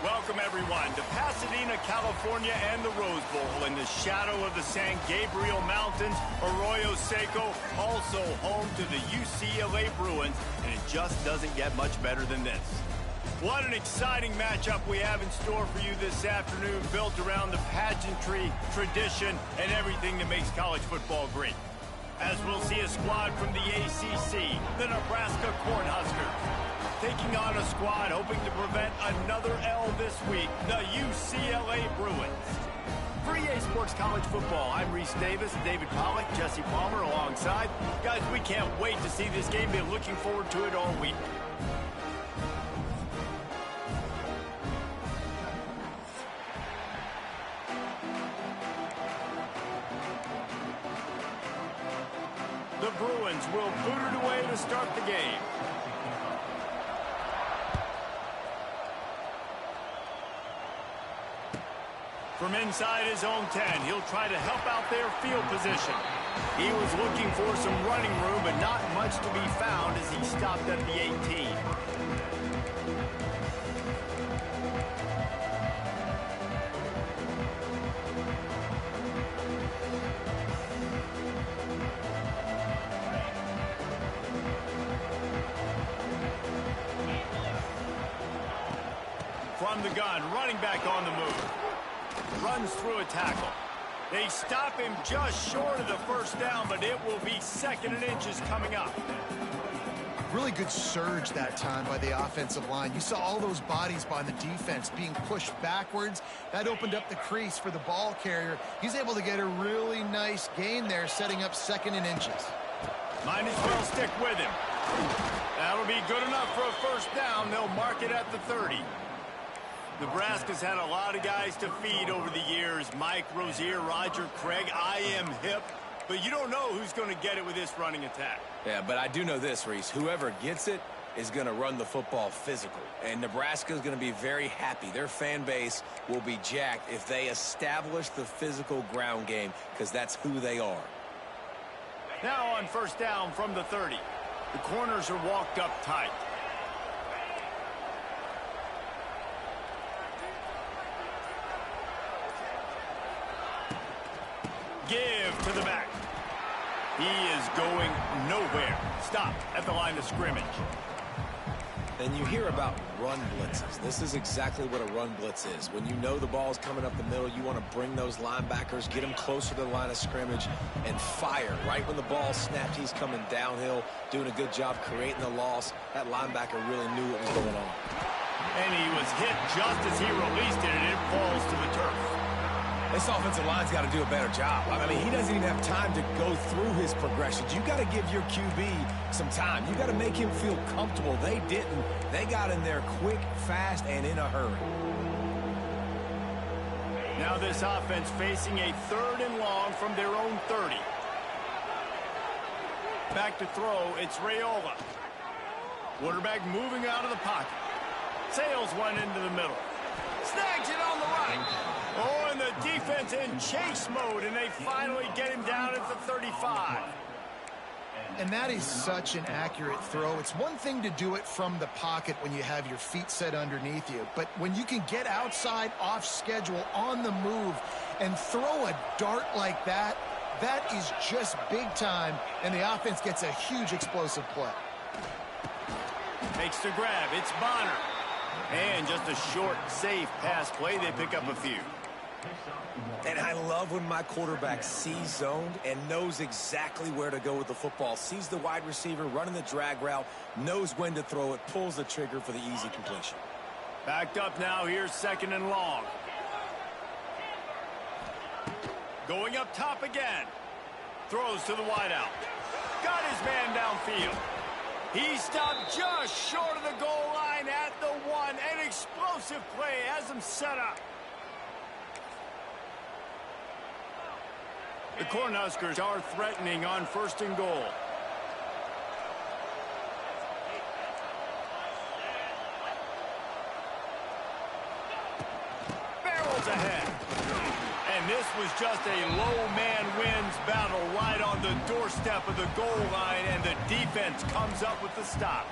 Welcome, everyone, to Pasadena, California and the Rose Bowl in the shadow of the San Gabriel Mountains. Arroyo Seco, also home to the UCLA Bruins, and it just doesn't get much better than this. What an exciting matchup we have in store for you this afternoon, built around the pageantry, tradition, and everything that makes college football great. As we'll see a squad from the ACC, the Nebraska Cornhuskers, taking on a squad hoping to prevent another L this week, the UCLA Bruins. For EA Sports College Football, I'm Reese Davis, David Pollack, Jesse Palmer alongside. Guys, we can't wait to see this game. Been looking forward to it all week. The Bruins will boot it away to start the game. From inside his own 10, he'll try to help out their field position. He was looking for some running room, but not much to be found as he stopped at the 18. From the gun, running back on the move. Runs through a tackle. They stop him just short of the first down, but it will be 2nd and inches coming up. Really good surge that time by the offensive line. You saw all those bodies by the defense being pushed backwards. That opened up the crease for the ball carrier. He's able to get a really nice gain there, setting up 2nd and inches. Might as well stick with him. That'll be good enough for a first down. They'll mark it at the 30. Nebraska's had a lot of guys to feed over the years. Mike Rozier, Roger Craig, I am hip. But you don't know who's going to get it with this running attack. Yeah, but I do know this, Reese. Whoever gets it is going to run the football physical. And Nebraska's going to be very happy. Their fan base will be jacked if they establish the physical ground game, because that's who they are. Now on first down from the 30. The corners are walked up tight. Give to the back. He is going nowhere. Stop at the line of scrimmage. And you hear about run blitzes. This is exactly what a run blitz is. When you know the ball's coming up the middle, you want to bring those linebackers, get them closer to the line of scrimmage, and fire. Right when the ball snapped, he's coming downhill, doing a good job creating the loss. That linebacker really knew what was going on. And he was hit just as he released it, and it falls to the turf. This offensive line's got to do a better job. I mean, he doesn't even have time to go through his progressions. You got to give your QB some time. You got to make him feel comfortable. They didn't. They got in there quick, fast, and in a hurry. Now this offense facing a 3rd and long from their own 30. Back to throw, it's Raiola. Quarterback moving out of the pocket. Sails one into the middle. Snags it on the right. Oh, and the defense in chase mode, and they finally get him down at the 35. And that is such an accurate throw. It's one thing to do it from the pocket when you have your feet set underneath you, but when you can get outside, off schedule, on the move, and throw a dart like that, that is just big time, and the offense gets a huge explosive play. Makes the grab. It's Bonner. And just a short, safe pass play. They pick up a few. And I love when my quarterback sees zoned and knows exactly where to go with the football. Sees the wide receiver running the drag route, knows when to throw it, pulls the trigger for the easy completion. Backed up now. Here's 2nd and long. Going up top again. Throws to the wideout. Got his man downfield. He stopped just short of the goal line at the 1. An explosive play has him set up. The Cornhuskers are threatening on 1st and goal. Barrels ahead. And this was just a low man wins battle right on the doorstep of the goal line, and the defense comes up with the stop.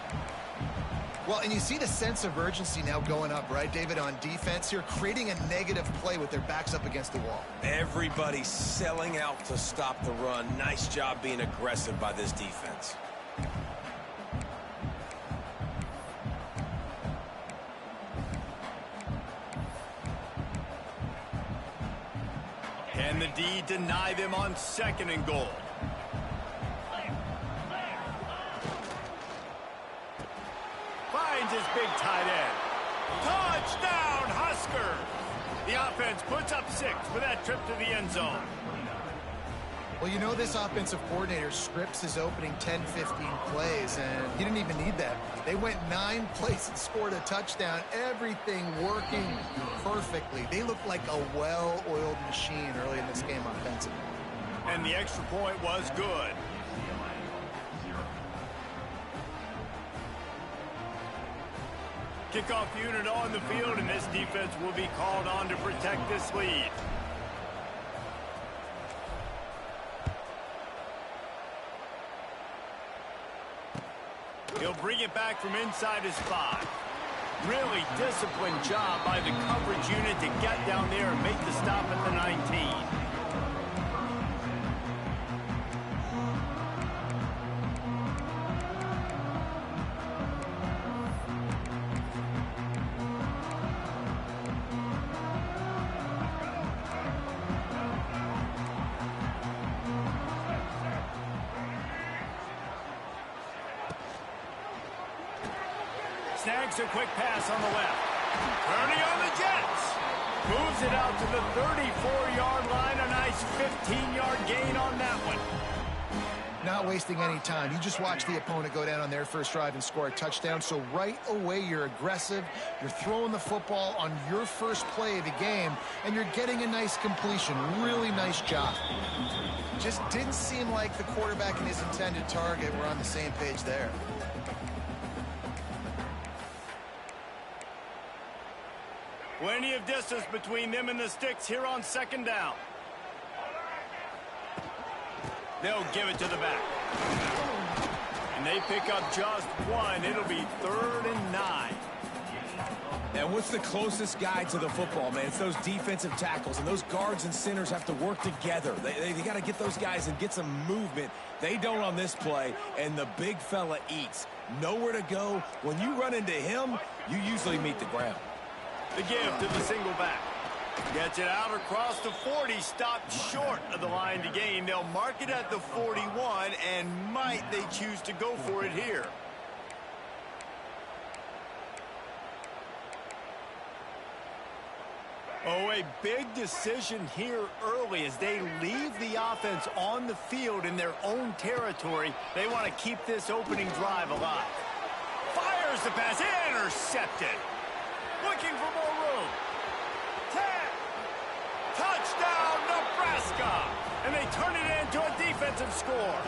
Well, and you see the sense of urgency now going up, right, David, on defense here, creating a negative play with their backs up against the wall. Everybody's selling out to stop the run. Nice job being aggressive by this defense. Can the D deny them on 2nd and goal? Finds his big tight end. Touchdown, Husker! The offense puts up 6 for that trip to the end zone. Well, you know this offensive coordinator scripts his opening 10, 15 plays, and he didn't even need that. They went 9 plays and scored a touchdown. Everything working perfectly. They looked like a well-oiled machine early in this game offensively. And the extra point was good. Kickoff unit on the field, and this defense will be called on to protect this lead. He'll bring it back from inside his 5. Really disciplined job by the coverage unit to get down there and make the stop at the 19. Snags a quick pass on the left. Turning on the Jets. Moves it out to the 34-yard line. A nice 15-yard gain on that one. Not wasting any time. You just watch the opponent go down on their first drive and score a touchdown. So right away, you're aggressive. You're throwing the football on your first play of the game, and you're getting a nice completion. Really nice job. Just didn't seem like the quarterback and his intended target were on the same page there. Plenty of distance between them and the sticks here on 2nd down. They'll give it to the back. And they pick up just 1. It'll be 3rd and 9. And what's the closest guy to the football, man? It's those defensive tackles, and those guards and centers have to work together. They got to get those guys and get some movement. They don't on this play, and the big fella eats. Nowhere to go. When you run into him, you usually meet the ground. The give to the single back. Gets it out across the 40, stopped short of the line to gain. They'll mark it at the 41, and might they choose to go for it here. Oh, a big decision here early as they leave the offense on the field in their own territory. They want to keep this opening drive alive. Fires the pass, intercepted. Looking for more room. 10. Touchdown, Nebraska. And they turn it into a defensive score.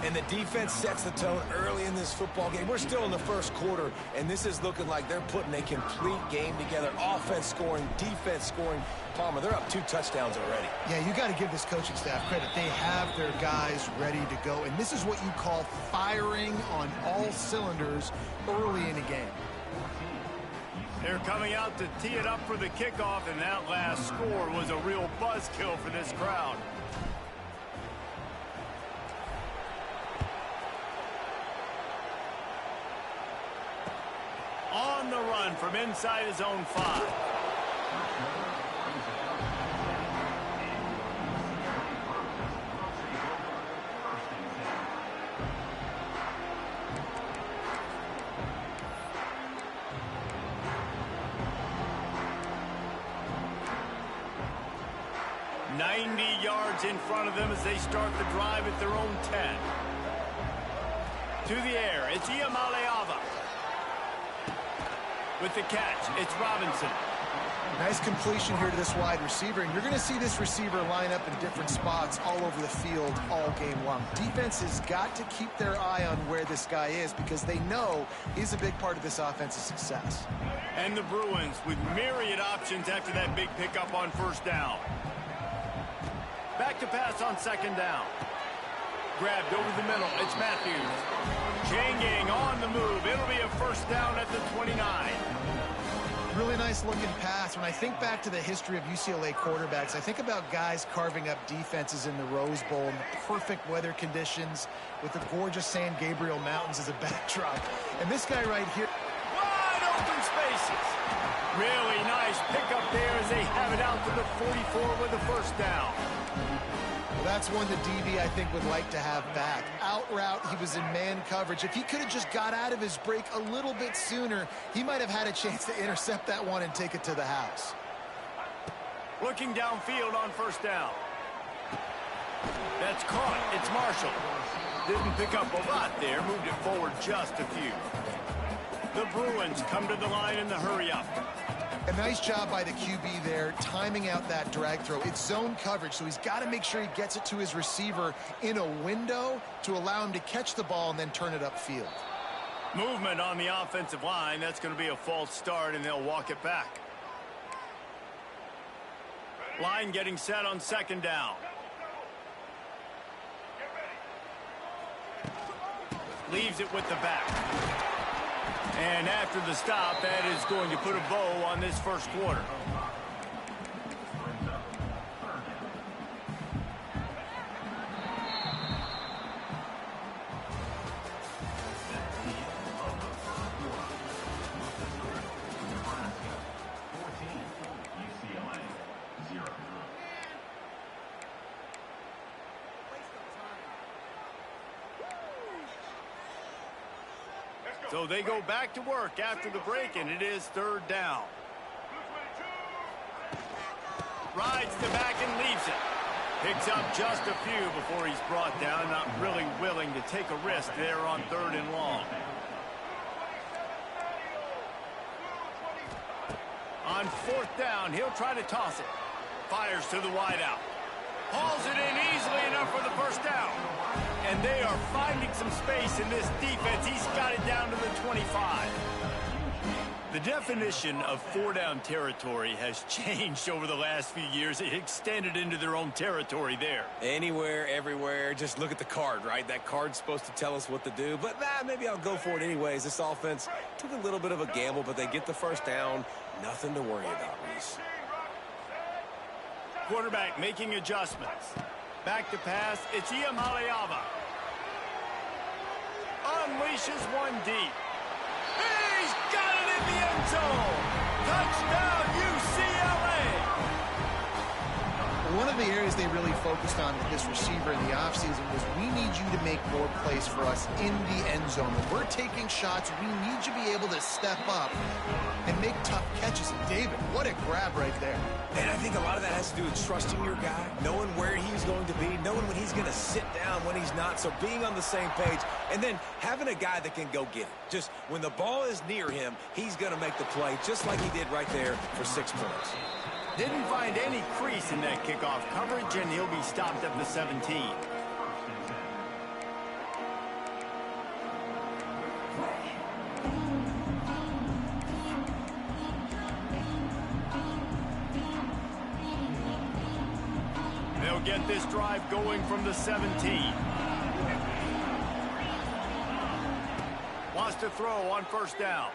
And the defense sets the tone early in this football game. We're still in the first quarter, and this is looking like they're putting a complete game together. Offense scoring, defense scoring. Palmer, they're up 2 touchdowns already. Yeah, you got to give this coaching staff credit. They have their guys ready to go, and this is what you call firing on all cylinders early in a game. They're coming out to tee it up for the kickoff, and that last score was a real buzzkill for this crowd. On the run from inside his own 5. 90 yards in front of them as they start the drive at their own 10. To the air, it's Iamaleava. With the catch, it's Robinson. Nice completion here to this wide receiver, and you're going to see this receiver line up in different spots all over the field all game long. Defense has got to keep their eye on where this guy is because they know he's a big part of this offense's success. And the Bruins with myriad options after that big pickup on 1st down. Back to pass on 2nd down. Grabbed over the middle. It's Matthews. Chain gang on the move. It'll be a first down at the 29. Really nice looking pass. When I think back to the history of UCLA quarterbacks, I think about guys carving up defenses in the Rose Bowl in the perfect weather conditions with the gorgeous San Gabriel Mountains as a backdrop. And this guy right here. Wide open spaces. Really nice pickup there as they have it out to the 44 with a first down. Well, that's one the DB, I think, would like to have back. Out route, he was in man coverage. If he could have just got out of his break a little bit sooner, he might have had a chance to intercept that one and take it to the house. Looking downfield on first down. That's caught. It's Marshall. Didn't pick up a lot there. Moved it forward just a few. The Bruins come to the line in the hurry-up. A nice job by the QB there, timing out that drag throw. It's zone coverage, so he's got to make sure he gets it to his receiver in a window to allow him to catch the ball and then turn it upfield. Movement on the offensive line. That's going to be a false start, and they'll walk it back. Line getting set on second down. Leaves it with the back. And after the stop, that is going to put a bow on this first quarter. So they go back to work after the break, and it is third down. Rides the back and leaves it. Picks up just a few before he's brought down. Not really willing to take a risk there on third and long. On fourth down, he'll try to toss it. Fires to the wideout. Hauls it in easily enough for the first down. And they are finding some space in this defense. He's got it down to the 25. The definition of four-down territory has changed over the last few years. It extended into their own territory there. Anywhere, everywhere. Just look at the card, right? That card's supposed to tell us what to do. But maybe I'll go for it anyways. This offense took a little bit of a gamble, but they get the first down. Nothing to worry about, Reese. Quarterback making adjustments. Back to pass. It's Iamaleava. Unleashes one deep. He's got it in the end zone. Touchdown, UCLA. One of the areas they really focused on with this receiver in the offseason was we need you to make more plays for us in the end zone. When we're taking shots, we need you to be able to step up and make tough catches. And David, what a grab right there. And I think a lot of that has to do with trusting your guy, knowing where he's going to be, knowing when he's going to sit down, when he's not. So being on the same page, and then having a guy that can go get it. Just when the ball is near him, he's going to make the play, just like he did right there for 6 points. Didn't find any crease in that kickoff coverage, and he'll be stopped at the 17. They'll get this drive going from the 17. Wants to throw on first down.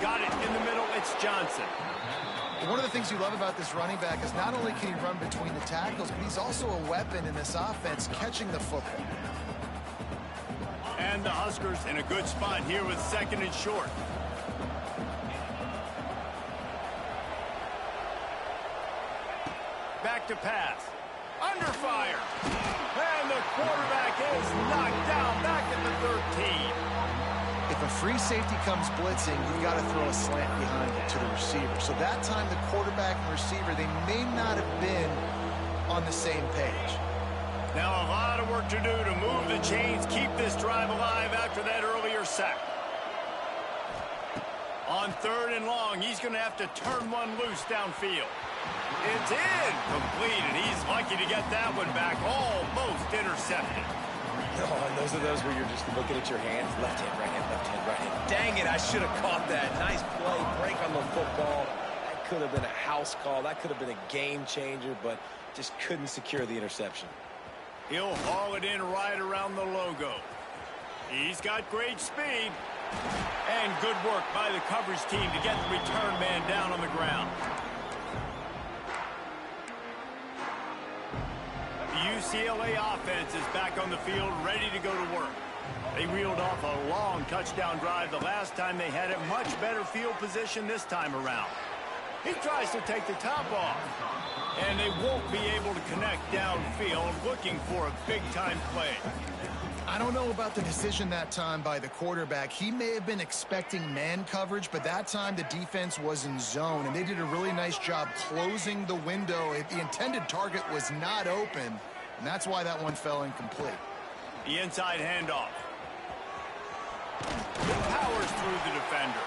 Got it in the middle. It's Johnson. One of the things you love about this running back is not only can he run between the tackles, but he's also a weapon in this offense catching the football. And the Huskers in a good spot here with second and short. Back to pass. Under fire. And the quarterback is knocked down back at the 13. If a free safety comes blitzing, you've got to throw a slant behind it to the receiver. So that time the quarterback and receiver, they may not have been on the same page. Now a lot of work to do to move the chains, keep this drive alive after that earlier sack. On third and long, he's going to have to turn one loose downfield. It's incomplete, and he's lucky to get that one back, almost intercepted. Oh, and those are those where you're just looking at your hands. Left hand, right hand, left hand, right hand. Dang it, I should have caught that. Nice play, break on the football. That could have been a house call. That could have been a game changer, but just couldn't secure the interception. He'll haul it in right around the logo. He's got great speed. And good work by the coverage team to get the return man down on the ground. The UCLA offense is back on the field, ready to go to work. They reeled off a long touchdown drive the last time they had it. Much better field position this time around. He tries to take the top off. And they won't be able to connect downfield, looking for a big-time play. I don't know about the decision that time by the quarterback. He may have been expecting man coverage, but that time the defense was in zone, and they did a really nice job closing the window. The intended target was not open, and that's why that one fell incomplete. The inside handoff. Powers through the defender.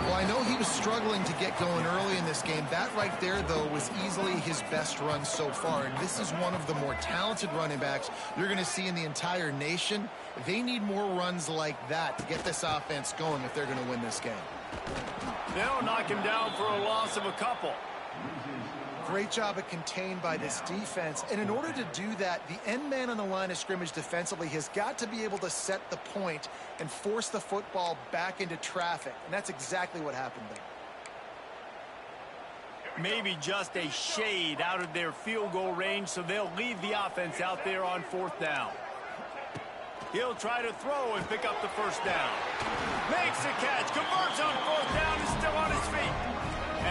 Well, I know he was struggling to get going early in this game. That right there, though, was easily his best run so far. And this is one of the more talented running backs you're going to see in the entire nation. They need more runs like that to get this offense going if they're going to win this game. They'll knock him down for a loss of a couple. Great job of contained by this defense. And in order to do that, the end man on the line of scrimmage defensively has got to be able to set the point and force the football back into traffic. And that's exactly what happened there. Maybe just a shade out of their field goal range, so they'll leave the offense out there on 4th down. He'll try to throw and pick up the 1st down. Makes the catch, converts on 4th down, is still on his feet.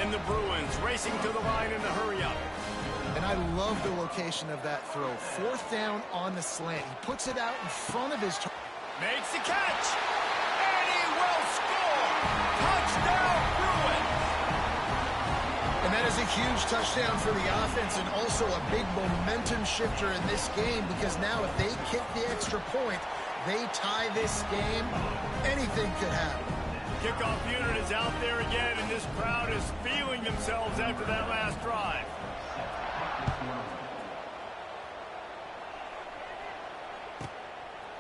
And the Bruins racing to the line in the hurry-up. And I love the location of that throw. 4th down on the slant. He puts it out in front of his... Makes the catch. And he will score. Touchdown, Bruins. And that is a huge touchdown for the offense and also a big momentum shifter in this game, because now if they kick the extra point, they tie this game, anything could happen. Kickoff unit is out there again, and this crowd is feeling themselves after that last drive.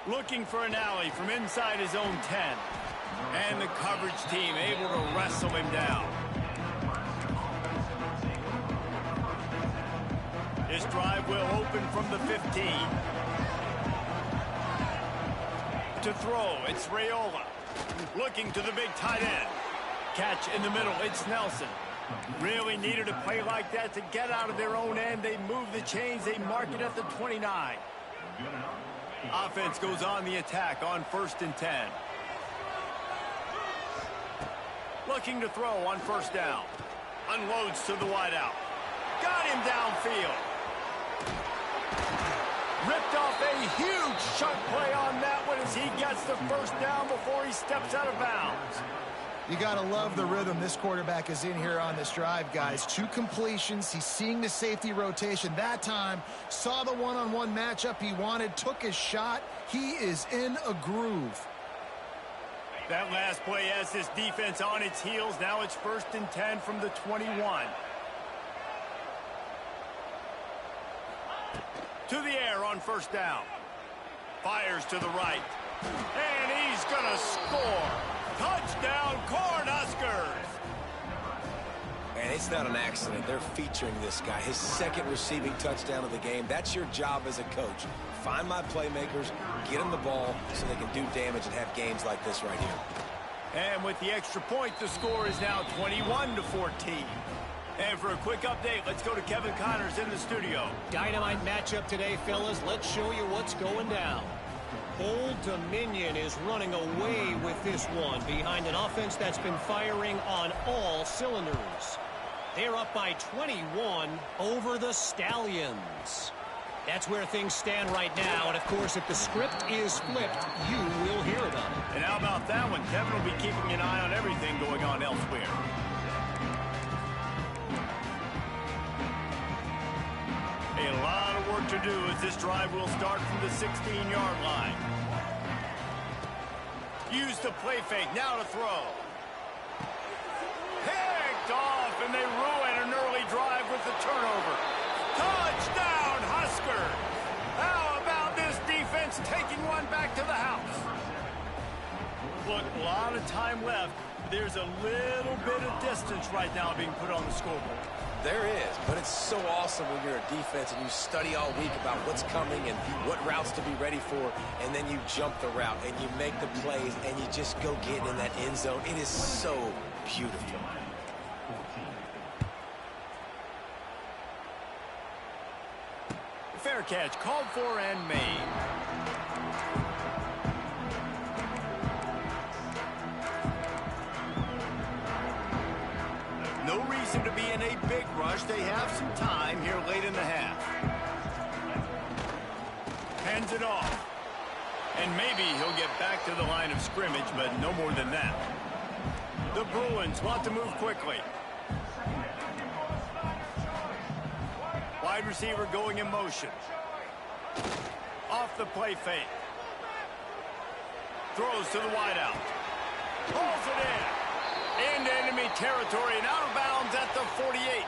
Looking for an alley from inside his own 10. And the coverage team able to wrestle him down. This drive will open from the 15. To throw, it's Raiola. Looking to the big tight end. Catch in the middle, it's Nelson. Really needed a play like that to get out of their own end. They move the chains, they mark it at the 29. Offense goes on the attack on 1st and 10. Looking to throw on 1st down. Unloads to the wideout. Got him downfield. Ripped off a huge chunk play on that one as he gets the 1st down before he steps out of bounds. You got to love the rhythm this quarterback is in here on this drive, guys. 2 completions. He's seeing the safety rotation. That time, saw the one-on-one matchup he wanted, took his shot. He is in a groove. That last play has this defense on its heels. Now it's 1st and 10 from the 21. To the air on 1st down. Fires to the right. And he's going to score. Touchdown, Cornhuskers. And it's not an accident. They're featuring this guy. His 2nd receiving touchdown of the game. That's your job as a coach. Find my playmakers, get them the ball so they can do damage and have games like this right here. And with the extra point, the score is now 21-14. And for a quick update, let's go to Kevin Connors in the studio. Dynamite matchup today, fellas. Let's show you what's going down. Old Dominion is running away with this one behind an offense that's been firing on all cylinders. They're up by 21 over the Stallions. That's where things stand right now. And, of course, if the script is flipped, you will hear about it. And how about that one? Kevin will be keeping an eye on everything going on elsewhere. A lot of work to do as this drive will start from the 16-yard line. Use the play fake, now to throw. Picked off, and they ruin an early drive with the turnover. Touchdown, Husker! How about this defense taking one back to the house? Look, a lot of time left. There's a little bit of distance right now being put on the scoreboard. There is, but it's so awesome when you're a defense and you study all week about what's coming and what routes to be ready for, and then you jump the route and you make the plays and you just go get in that end zone. It is so beautiful. Fair catch, called for and made. No reason to be in a big rush. They have some time here late in the half. Hands it off. And maybe he'll get back to the line of scrimmage, but no more than that. The Bruins want to move quickly. Wide receiver going in motion. Off the play fake. Throws to the wideout. Pulls it in. Into enemy territory and out of bounds at the 48.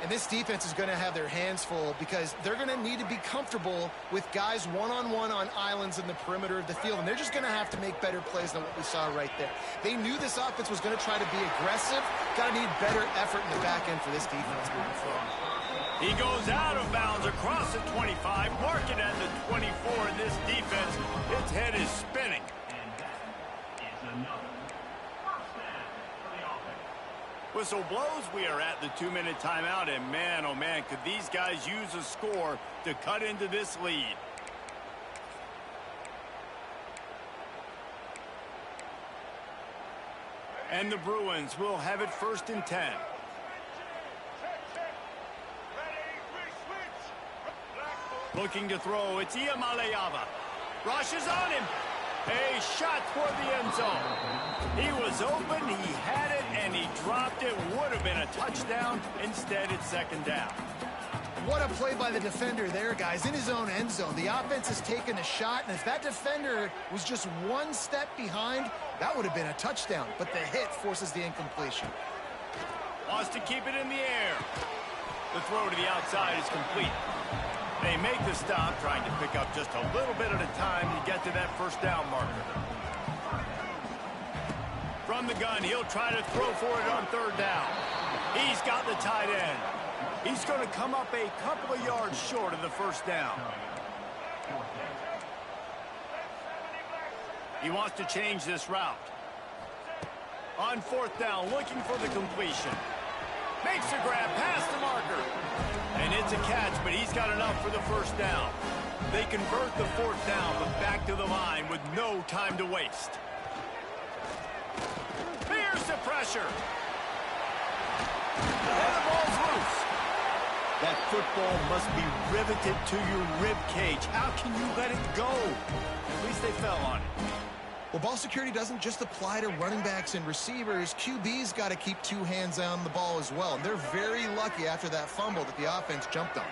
And this defense is going to have their hands full because they're going to need to be comfortable with guys one-on-one on islands in the perimeter of the field. And they're just going to have to make better plays than what we saw right there. They knew this offense was going to try to be aggressive. Got to need better effort in the back end for this defense moving forward. He goes out of bounds across the 25, marking at the 24 in this defense. Its head is spinning. Whistle blows. We are at the 2-minute timeout, and man, oh man, could these guys use a score to cut into this lead. And the Bruins will have it 1st and 10. Looking to throw, it's Iamaleava. Rushes on him. A shot toward the end zone. He was open, he had it, and he dropped it. Would have been a touchdown. Instead, it's 2nd down. What a play by the defender there, guys. In his own end zone. The offense has taken a shot, and if that defender was just one step behind, that would have been a touchdown. But the hit forces the incompletion. Wants to keep it in the air. The throw to the outside is complete. They make the stop, trying to pick up just a little bit at a time to get to that 1st down marker. From the gun, he'll try to throw for it on 3rd down. He's got the tight end. He's going to come up a couple of yards short of the 1st down. He wants to change this route. On 4th down, looking for the completion. Makes a grab past the marker. And it's a catch, but he's got enough for the 1st down. They convert the 4th down, but back to the line with no time to waste. Here's the pressure. And the ball's loose. That football must be riveted to your rib cage. How can you let it go? At least they fell on it. Well, ball security doesn't just apply to running backs and receivers. QB's got to keep 2 hands on the ball as well. And they're very lucky after that fumble that the offense jumped on.